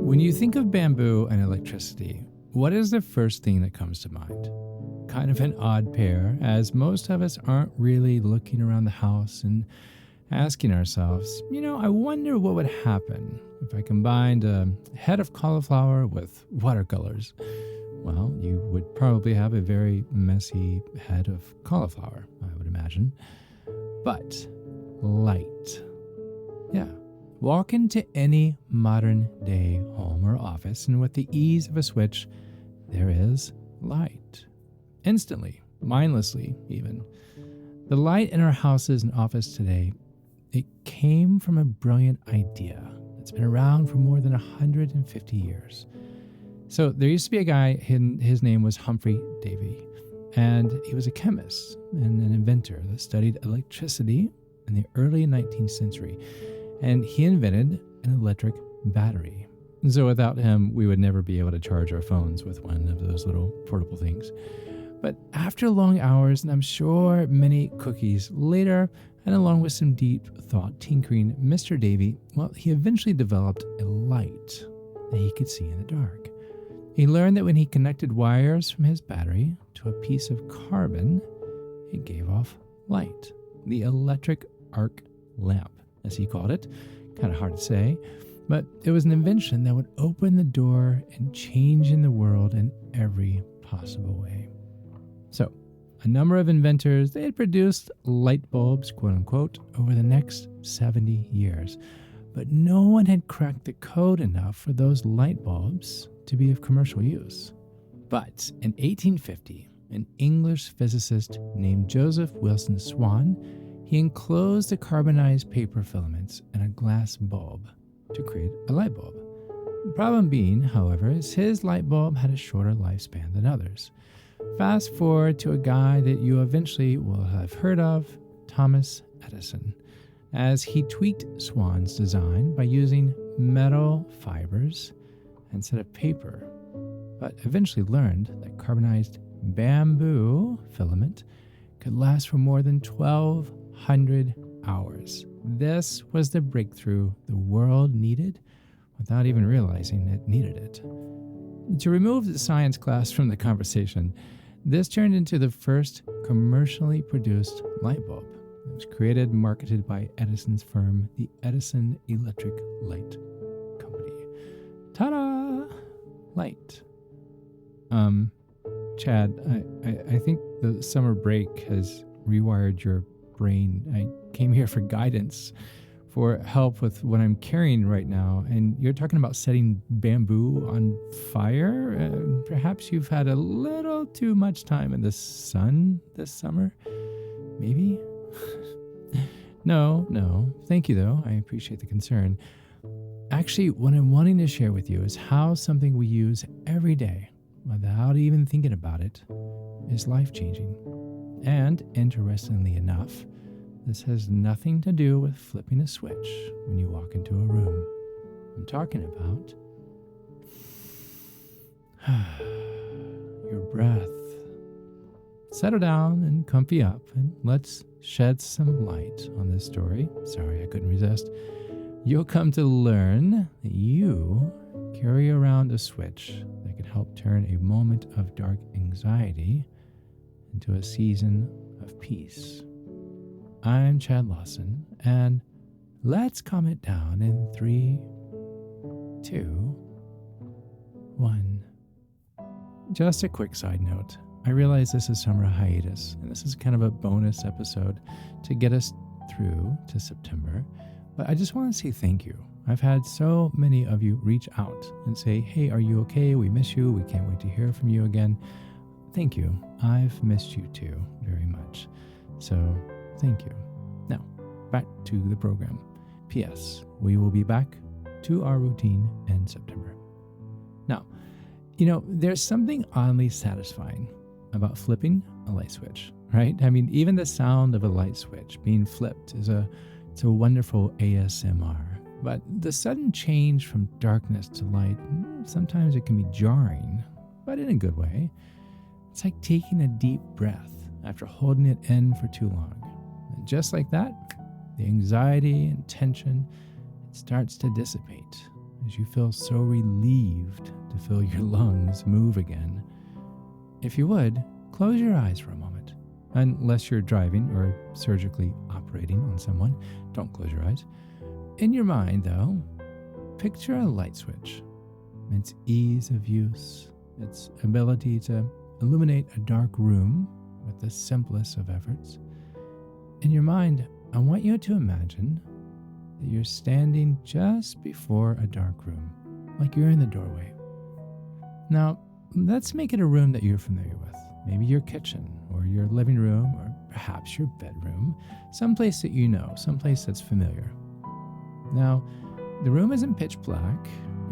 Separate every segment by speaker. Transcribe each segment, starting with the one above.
Speaker 1: When you think of bamboo and electricity, what is the first thing that comes to mind? Kind of an odd pair, as most of us aren't really looking around the house and asking ourselves, I wonder what would happen if I combined a head of cauliflower with watercolors. Well, you would probably have a very messy head of cauliflower, I would imagine. But light. Yeah. Walk into any modern day home or office, and with the ease of a switch, there is light. Instantly, mindlessly even. The light in our houses and office today, it came from a brilliant idea that's been around for more than 150 years. So there used to be a guy, his name was Humphrey Davy, and he was a chemist and an inventor that studied electricity in the early 19th century. And he invented an electric battery. So without him, we would never be able to charge our phones with one of those little portable things. But after long hours, and I'm sure many cookies later, and along with some deep thought tinkering, Mr. Davy, he eventually developed a light that he could see in the dark. He learned that when he connected wires from his battery to a piece of carbon, it gave off light. The electric arc lamp, as he called it. Kind of hard to say, but it was an invention that would open the door and change in the world in every possible way. So, a number of inventors, they had produced light bulbs, quote unquote, over the next 70 years. But no one had cracked the code enough for those light bulbs to be of commercial use. But in 1850, an English physicist named Joseph Wilson Swan, he enclosed the carbonized paper filaments in a glass bulb to create a light bulb. The problem being, however, is his light bulb had a shorter lifespan than others. Fast forward to a guy that you eventually will have heard of, Thomas Edison, as he tweaked Swan's design by using metal fibers instead of paper, but eventually learned that carbonized bamboo filament could last for more than 1,200 hours. This was the breakthrough the world needed without even realizing it needed it. To remove the science class from the conversation, this turned into the first commercially produced light bulb. It was created and marketed by Edison's firm, the Edison Electric Light Company. Ta-da! Light. Chad, I think the summer break has rewired your brain. I came here for guidance, for help with what I'm carrying right now, and you're talking about setting bamboo on fire? Perhaps you've had a little too much time in the sun this summer? Maybe? No. Thank you, though. I appreciate the concern. Actually, what I'm wanting to share with you is how something we use every day, without even thinking about it, is life-changing. And, interestingly enough, this has nothing to do with flipping a switch when you walk into a room. I'm talking about your breath. Settle down and comfy up, and let's shed some light on this story. Sorry, I couldn't resist. You'll come to learn that you carry around a switch that can help turn a moment of dark anxiety into a season of peace. I'm Chad Lawson, and let's calm it down in 3, 2, 1. Just a quick side note. I realize this is summer hiatus, and this is kind of a bonus episode to get us through to September. But I just want to say thank you. I've had so many of you reach out and say, hey, are you okay? We miss you. We can't wait to hear from you again. Thank you. I've missed you too very much. So thank you. Now, back to the program. P.S. We will be back to our routine in September. Now, there's something oddly satisfying about flipping a light switch, right? I mean, even the sound of a light switch being flipped it's a wonderful ASMR. But the sudden change from darkness to light, sometimes it can be jarring, but in a good way. It's like taking a deep breath after holding it in for too long. And just like that, the anxiety and tension, it starts to dissipate as you feel so relieved to feel your lungs move again. If you would, close your eyes for a moment. Unless you're driving or surgically operating on someone, don't close your eyes. In your mind, though, picture a light switch. Its ease of use, its ability to illuminate a dark room with the simplest of efforts. In your mind, I want you to imagine that you're standing just before a dark room, like you're in the doorway. Now, let's make it a room that you're familiar with. Maybe your kitchen, or your living room, or perhaps your bedroom, someplace that you know, someplace that's familiar. Now, the room isn't pitch black,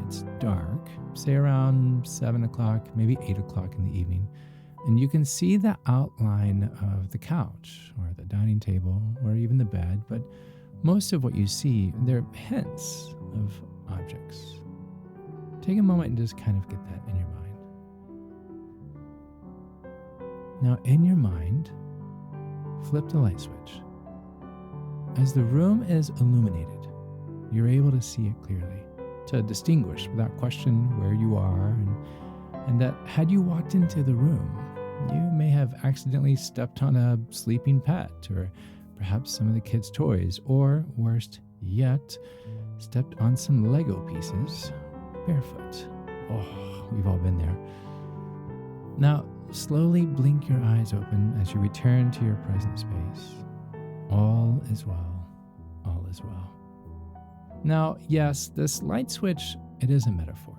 Speaker 1: it's dark, say around 7 o'clock, maybe 8 o'clock in the evening, and you can see the outline of the couch, or the dining table, or even the bed, but most of what you see, they're hints of objects. Take a moment and just kind of get that in your mind. Now, in your mind, flip the light switch. As the room is illuminated, you're able to see it clearly, to distinguish without question where you are, and that had you walked into the room, you may have accidentally stepped on a sleeping pet, or perhaps some of the kids' toys, or worst yet, stepped on some Lego pieces barefoot. Oh, we've all been there. Now, slowly blink your eyes open as you return to your present space. All is well. All is well. Now, yes, this light switch, it is a metaphor.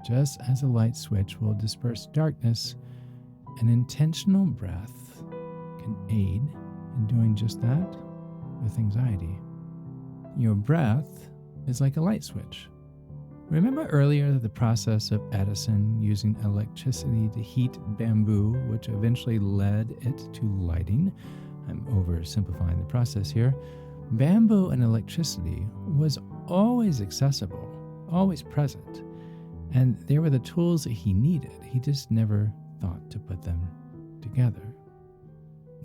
Speaker 1: Just as a light switch will disperse darkness, an intentional breath can aid in doing just that with anxiety. Your breath is like a light switch. Remember earlier the process of Edison using electricity to heat bamboo, which eventually led it to lighting? I'm oversimplifying the process here. Bamboo and electricity was always accessible, always present, and they were the tools that he needed. He just never thought to put them together.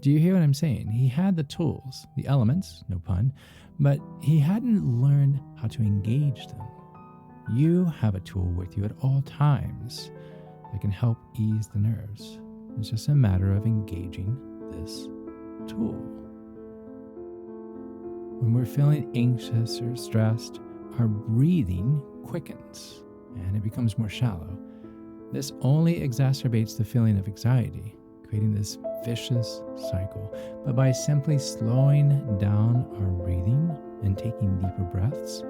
Speaker 1: Do you hear what I'm saying? He had the tools, the elements, no pun, but he hadn't learned how to engage them. You have a tool with you at all times that can help ease the nerves. It's just a matter of engaging this tool. When we're feeling anxious or stressed, our breathing quickens and it becomes more shallow. This only exacerbates the feeling of anxiety, creating this vicious cycle. But by simply slowing down our breathing and taking deeper breaths,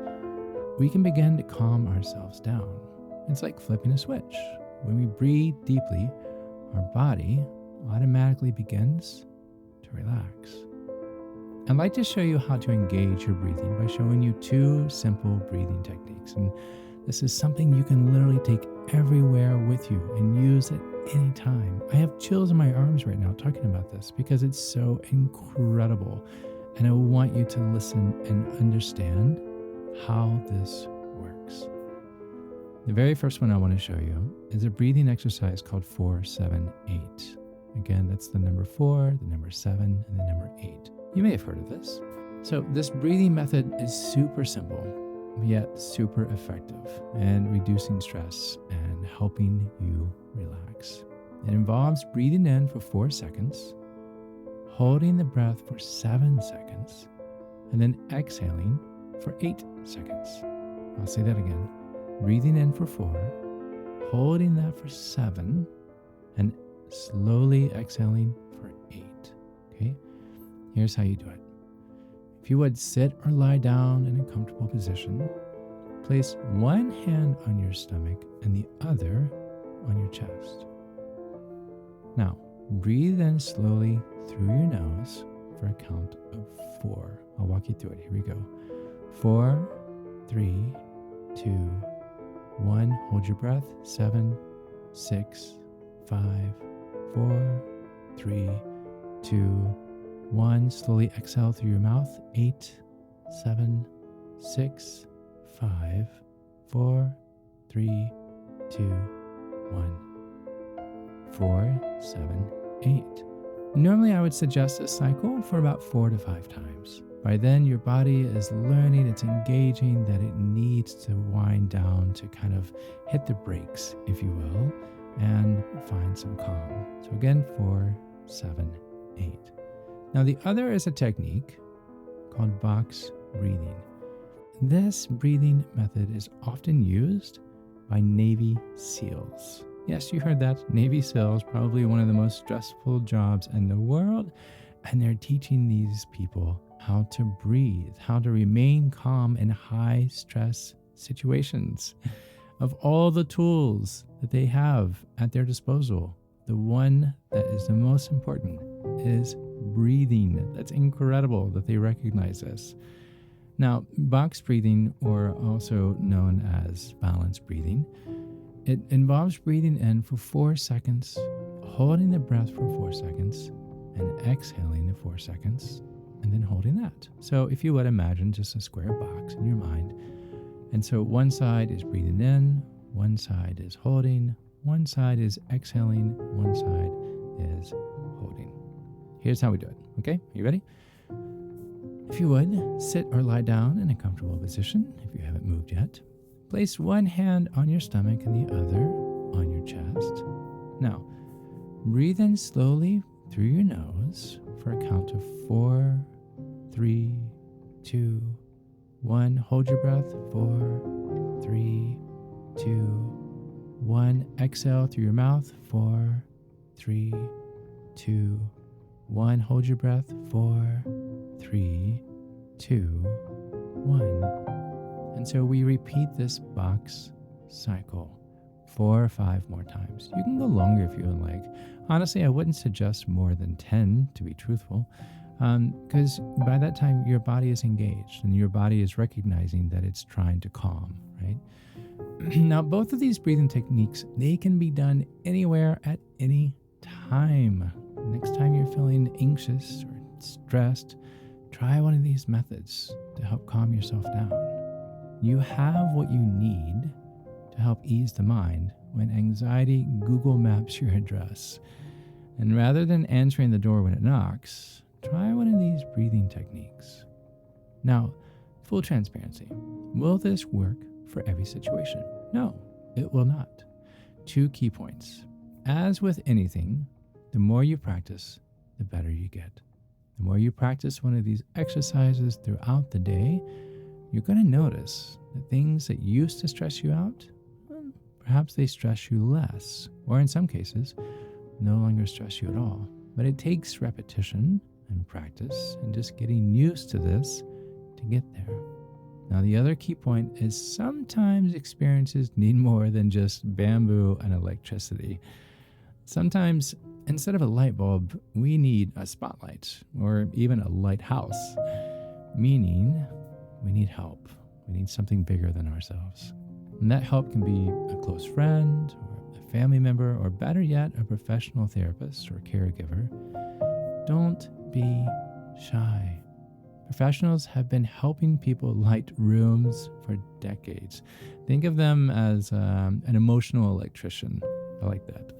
Speaker 1: we can begin to calm ourselves down. It's like flipping a switch. When we breathe deeply, our body automatically begins to relax. I'd like to show you how to engage your breathing by showing you 2 simple breathing techniques. And this is something you can literally take everywhere with you and use at any time. I have chills in my arms right now talking about this because it's so incredible. And I want you to listen and understand how this works. The very first one I want to show you is a breathing exercise called 4-7-8. Again, that's the number 4, the number 7, and the number 8. You may have heard of this. So this breathing method is super simple, yet super effective in reducing stress and helping you relax. It involves breathing in for 4 seconds, holding the breath for 7 seconds, and then exhaling for 8 seconds. I'll say that again. Breathing in for 4, holding that for 7, and slowly exhaling for 8. Okay? Here's how you do it. If you would sit or lie down in a comfortable position, place one hand on your stomach and the other on your chest. Now, breathe in slowly through your nose for a count of 4. I'll walk you through it. Here we go. 4, 3, 2, 1. Hold your breath. 7, 6, 5, 4, 3, 2, 1. Slowly exhale through your mouth. 8, 7, 6, 5, 4, 3, 2, 1. 4, 7, 8. Normally I would suggest this cycle for about 4 to 5 times. By then, your body is learning, it's engaging, that it needs to wind down to kind of hit the brakes, if you will, and find some calm. So again, 4, 7, 8. Now the other is a technique called box breathing. This breathing method is often used by Navy SEALs. Yes, you heard that. Navy SEALs, probably one of the most stressful jobs in the world, and they're teaching these people how to breathe, how to remain calm in high stress situations. Of all the tools that they have at their disposal, the one that is the most important is breathing. That's incredible that they recognize this. Now, box breathing, or also known as balance breathing, it involves breathing in for 4 seconds, holding the breath for 4 seconds, and exhaling the 4 seconds, and then holding that. So if you would imagine just a square box in your mind. And so one side is breathing in, one side is holding, one side is exhaling, one side is holding. Here's how we do it. Okay, are you ready? If you would, sit or lie down in a comfortable position if you haven't moved yet. Place one hand on your stomach and the other on your chest. Now, breathe in slowly through your nose for a count of 4, 3, 2, 1. Hold your breath. 4, 3, 2, 1. Exhale through your mouth. 4, 3, 2, 1. Hold your breath. 4, 3, 2, 1. And so we repeat this box cycle 4 or 5 more times. You can go longer if you would like. Honestly, I wouldn't suggest more than 10, to be truthful, because by that time your body is engaged and your body is recognizing that it's trying to calm, right? Now, both of these breathing techniques, they can be done anywhere at any time. Next time you're feeling anxious or stressed, try one of these methods to help calm yourself down. You have what you need to help ease the mind when anxiety Google Maps your address. And rather than answering the door when it knocks, try one of these breathing techniques. Now, full transparency, will this work for every situation? No, it will not. 2 key points. As with anything, the more you practice, the better you get. The more you practice one of these exercises throughout the day, you're going to notice that things that used to stress you out, perhaps they stress you less, or in some cases, no longer stress you at all. But it takes repetition and practice and just getting used to this to get there. Now, the other key point is sometimes experiences need more than just bamboo and electricity. Sometimes, instead of a light bulb, we need a spotlight or even a lighthouse, meaning we need help. We need something bigger than ourselves. And that help can be a close friend or a family member, or better yet, a professional therapist or caregiver. Don't be shy. Professionals have been helping people light rooms for decades. Think of them as an emotional electrician. I like that.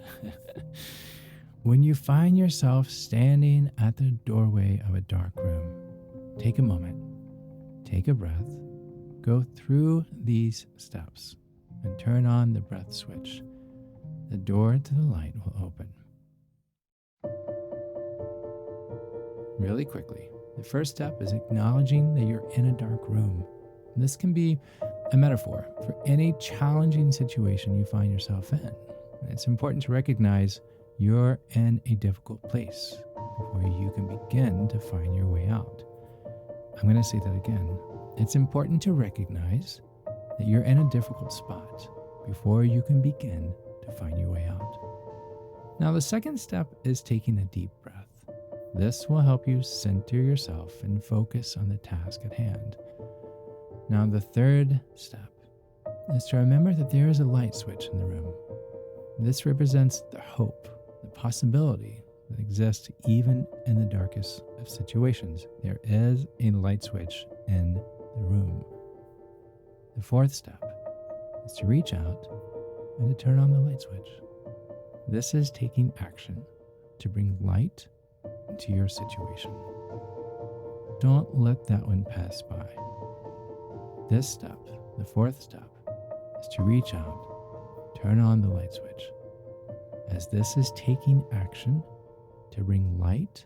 Speaker 1: When you find yourself standing at the doorway of a dark room, take a moment, take a breath, go through these steps, and turn on the breath switch. The door to the light will open. Really quickly, the first step is acknowledging that you're in a dark room. This can be a metaphor for any challenging situation you find yourself in. It's important to recognize you're in a difficult place before you can begin to find your way out. I'm going to say that again. It's important to recognize that you're in a difficult spot before you can begin to find your way out. Now, the second step is taking a deep breath. This will help you center yourself and focus on the task at hand. Now, the third step is to remember that there is a light switch in the room. This represents the hope, the possibility that exists even in the darkest of situations. There is a light switch in the room. The fourth step is to reach out and to turn on the light switch. This is taking action to bring light into your situation. don't let that one pass by. This step, the fourth step, is to reach out, turn on the light switch, as this is taking action to bring light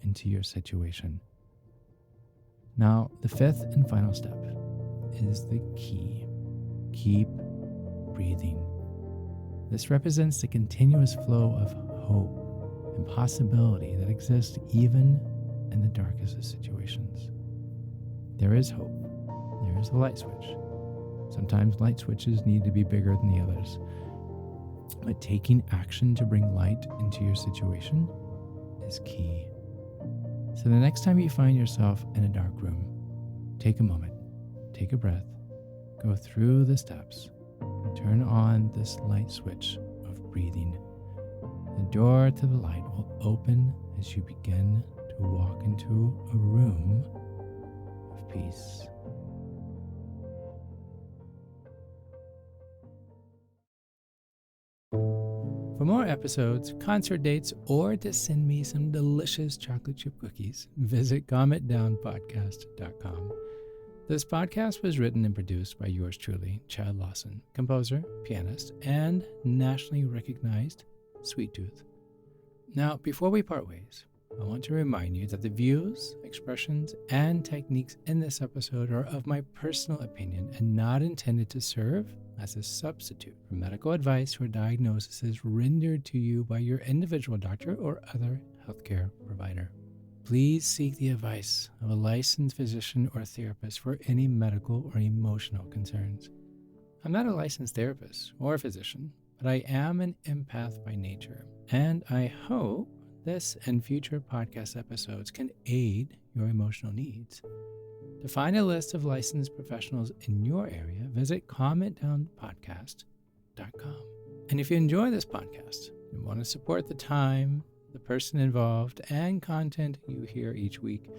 Speaker 1: into your situation. Now, the fifth and final step is the key. Keep breathing. This represents the continuous flow of hope and possibility that exists even in the darkest of situations. There is hope. There is a light switch. Sometimes light switches need to be bigger than the others. But taking action to bring light into your situation is key. So the next time you find yourself in a dark room, take a moment, take a breath, go through the steps, and turn on this light switch of breathing. The door to the light will open as you begin to walk into a room of peace. For more episodes, concert dates, or to send me some delicious chocolate chip cookies, visit calmness.podcast.com. This podcast was written and produced by yours truly, Chad Lawson, composer, pianist, and nationally recognized sweet tooth. Now, before we part ways, I want to remind you that the views, expressions, and techniques in this episode are of my personal opinion and not intended to serve as a substitute for medical advice or diagnoses rendered to you by your individual doctor or other healthcare provider. Please seek the advice of a licensed physician or therapist for any medical or emotional concerns. I'm not a licensed therapist or physician, but I am an empath by nature, and I hope this and future podcast episodes can aid your emotional needs. To find a list of licensed professionals in your area, visit calmness.podcast.com. And if you enjoy this podcast and want to support the time, the person involved, and content you hear each week,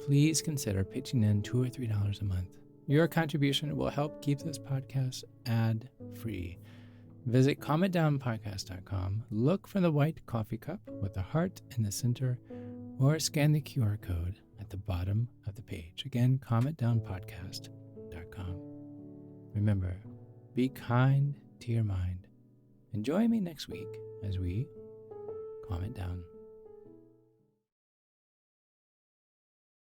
Speaker 1: please consider pitching in $2 or $3 a month. Your contribution will help keep this podcast ad-free. Visit calmness.podcast.com, look for the white coffee cup with the heart in the center, or scan the QR code at the bottom of the page. Again, calmness.podcast.com. Remember, be kind to your mind. And join me next week as we calm it down.